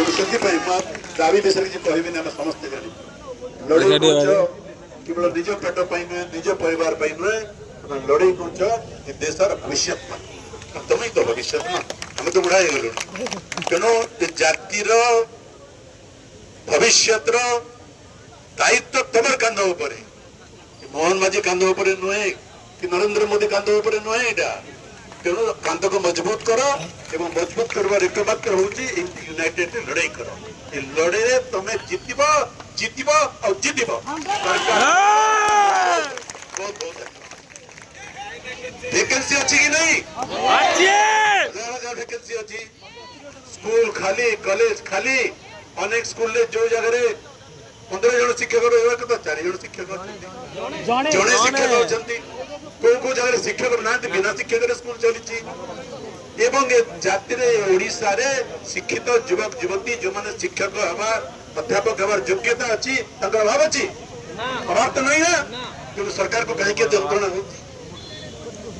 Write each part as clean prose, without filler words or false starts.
दाबी विषय किसी कहबी ना समस्ते जानी लड़ाई केवल निज पेट नुहे निज परिवार नुहे लड़ाई कर देशर भविष्य तुम ही तो भविष्य ना आम तो बुढ़ा गलु तेणु जातिर भविष्य दायित्व तुम कांध उपर मोहन माझी कांध उपर नुहे कि नरेंद्र मोदी कांध उपर नुहे यहाँ तेणु कांध को मजबूत कर एवं मजबूत करवार एकमात्र हूँ यूनाइटेड लड़ाई कर लड़ाई तुम्हें जीतब जीतब और जीतब वैकेंसी अच्छी कि नहीं वैकेंसी अच्छी स्कूल खाली कॉलेज खाली अनेक स्कूल जो जगह 15 जन शिक्षक रहा तो 4 जन शिक्षक जड़े शिक्षक अच्छा कौ जगह शिक्षक ना बिना शिक्षक स्कूल चली एवं जाति ओडिशा रे शिक्षित युवक युवती जो मैंने शिक्षक हवा अध्यापक हमार योग्यता अच्छी अभाव अच्छी अभाव तो नहीं है कि सरकार को कहीं जंत्रणा हो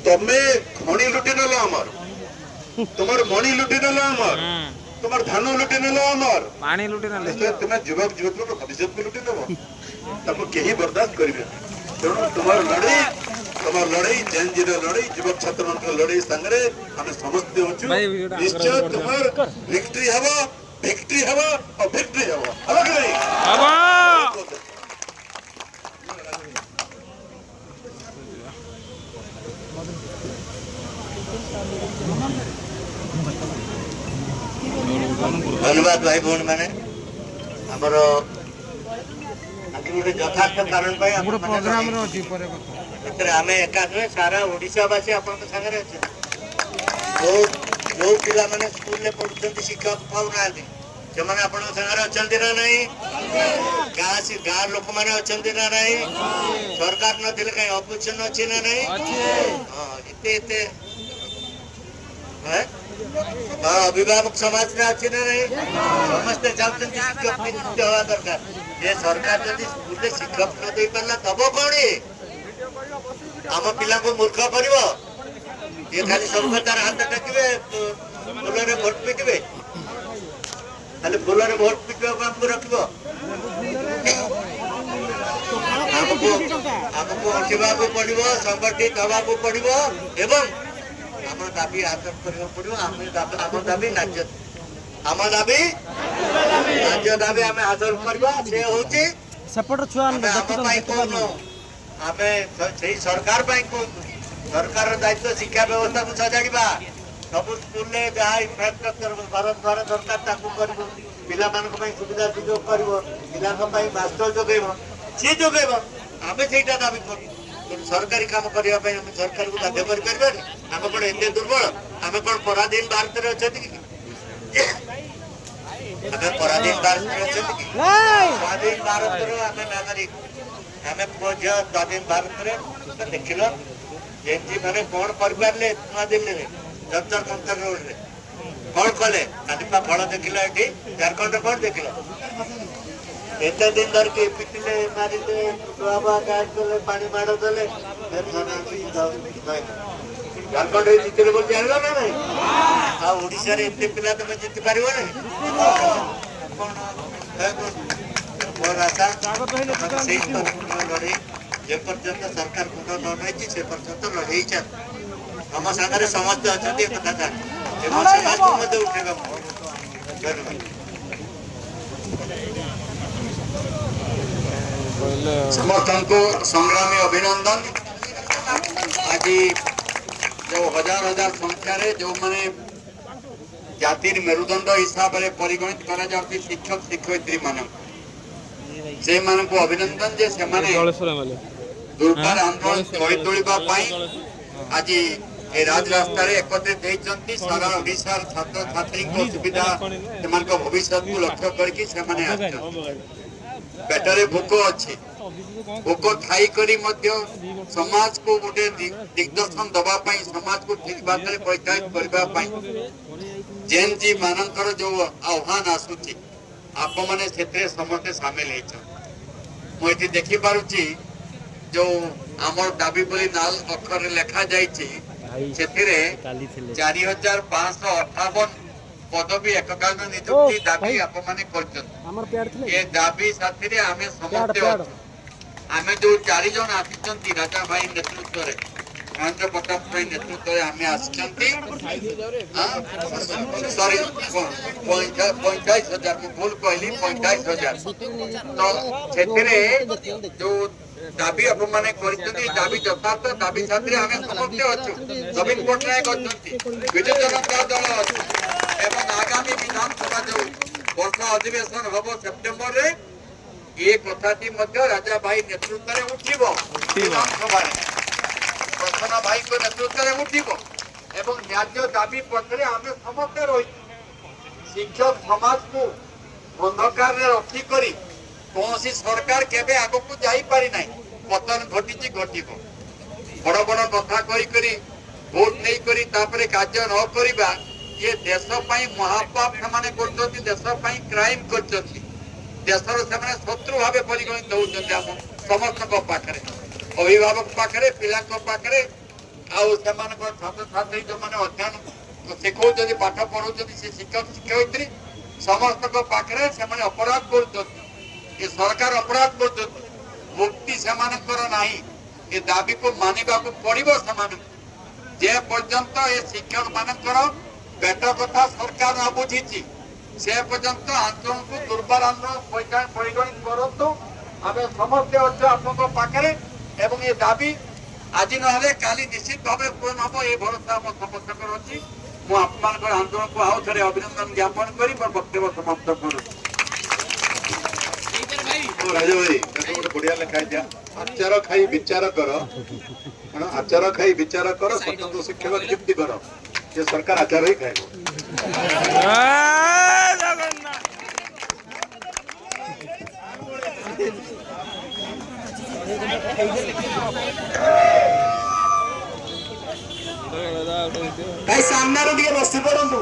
तमें खणी लुटी नेल आमर तुम मणि लुटी नेल आमर तुम धान लुटी नेल आमर पानी लुटी नेल तुम युवक युवती भविष्य को लुटी नब कहीं बर्दाश्त करेंगे तेणु तुम लड़ाई जेनजी लड़ाई युवक छात्र लड़ाई सांगे आम समस्ते अच्छु निश्चय तुम विक्ट्री हम और विक्ट्री हम धन्यवाद भाई भौणी मैंने आमर गोटे यथार्थ कारण आम एका नुहे सारा ओडिशावासी आप सागर जो पिला मैंने स्कूल पढ़ुं शिक्षक पाऊना से मैंने आप अच्छा ना नहीं गाँ लोक मैंने अच्छा ना नहीं सरकार नथिले कहीं अपोजिशन अच्छी ना नहीं हाँ इते अभिभावक समाज में अच्छी ना नहीं समस्ते चाहते शिक्षक नियुक्त हवा दरकार ये सरकार जब स्कूल शिक्षक न दे पारा दब कौन आम पिला को मूर्ख कर ये खाली सब तार हाथ टेकिबे फूल भोट पिटिबे खाली फूल भोट पिटिबा आमको रखिब आमको उठा पड़ो संगठित हवा पड़ो एवं आम दाबी आदर करने पड़ो आम दाबी न्याय आम दाबी न्याय दाबी आम हासिल करवा से होची सेपट छुआ आम से सरकार सरकार दायित्व शिक्षा व्यवस्था को सजाड़ा सब स्कूल जहाँ इनफ्रास्ट्रक्चर भारत द्वारा सरकार पिला सुविधा सुजोग कर पिला मास्टर जोगेब सी जोगेब आम से दाबी कर सरकारी काम करने सरकार को बाध्य कर आम कौन एत दुर्बल आम कौन पराधीन भारत में अच्छा आम पराधीन भारत में अच्छा स्वाधीन भारत आम नागरिक आम पुओ झी स्वाधीन भारत में देख लो जेनजी मैंने कौन कर नुआ दिल्ली में जंतर मंतर रोड रे कौन कले खाली फल देख ये झारखंड कौन देख एत दिन धर के पिटिले मारिले बाबा गाड़ कले पानी माड़ देले झारखंड जीतले बोल जान ना नहीं आ ओडिशा रे एते पिला तुम जीति पारिबो नहीं लड़े जे पर्यंत सरकार मुंड न नहीं से पर्यंत लड़े आम सागर समस्त अच्छा एक कथा समाज को मत उठेगा समर्थन को संग्रामी अभिनंदन आज जो हजार हजार संख्या जो मैंने जातिर मेरुदंड हिसाब से परिगणित करा जाती शिक्षक शिक्षयित्री मान से अभिनंदन जे से दुर्गार आंदोलन गढ़ी तोड़ा आज ये राजरास्ता एकत्रित सारा ओडिशा छात्र छात्री सुविधा से भविष्य को लक्ष्य करके पेटरे भोक अच्छी भोक ठाई करी समाज को गोटे दिग्दर्शन दवाई समाज को ठीक बात परिचालित करने जेन जी मानकर जो आह्वान आसूची आप मैंने समस्ते सामिल होती देखी पारुची जो आमर दाबी बोली लाल अक्षर लिखा जाइए 4558 पदवी एककालीन नियुक्ति दाबी आपने कर ये दाबी साथी आम समस्ते आम जो 4 जन आसी राजा भाई नेतृत्व में महेंद्र प्रताप भाई नेतृत्व में आम आसी सॉरी 45,000 भूल कहली 45,000 तो से जो दाबी अपने दाबी यथार्थ दाबी छात्री आम समस्ते अच्छु नवीन पट्टनायक अच्छा विजु जनता दल अच्छा आगामी विधानसभा जो वर्षा अधिवेशन हम सेप्टेम्बर रे ये कथाटी राजा भाई नेतृत्व में उठिब विधानसभा प्रसन्न भाई को नेतृत्व में उठिब एवं न्याय दाबी पक्षरे आम समस्ते रही शिक्षक समाज को अंधकार रखिक कौन सरकार केबे आग को जाई पारि नाही पतन घटी घटिब बड़ बड़ कथा कही भोट नहीं करी तापरे कार्य न करिबा ये देश पई महापाप से करछथि देश पई क्राइम करछथि देशर से शत्रु भाव परिगणित होउछथि हम समस्त को पाखरे अभिभावक पाखरे पिला को पाखरे आउ सेमानक छात्र छात्री जो माने अध्ययन शिखौछथि पाठ पढ़ौछथि से शिक्षक शिक्षयित्री समस्त को पाखरे से अपराध करछथि ये सरकार अपराध कर मुक्ति सेमानकर नाही ये दाबी को मानिबा को पड़िबो समान जे पर्यंत ये शिक्षक मानकर पेट कथा सरकार न बुझी से पर्यंत आंदोलन को दुर्बल आंदोलन परिगणित करतु आम समस्ते अच्छे आपको पाखे एवं ये दाबी आज ना काली निश्चित भाव पूर्ण हम ये भरोसा आम समस्त अच्छी मुझे आंदोलन को आउ थे अभिनंदन ज्ञापन कर वक्तव्य समाप्त करूँ राजा भाई गोटे बढ़िया लिखाई दिया आचार खाई विचार कर आचार खाई विचार कर स्वतंत्र शिक्षक नियुक्ति कर ये सरकार आचार ही खाए सामने बस पड़ू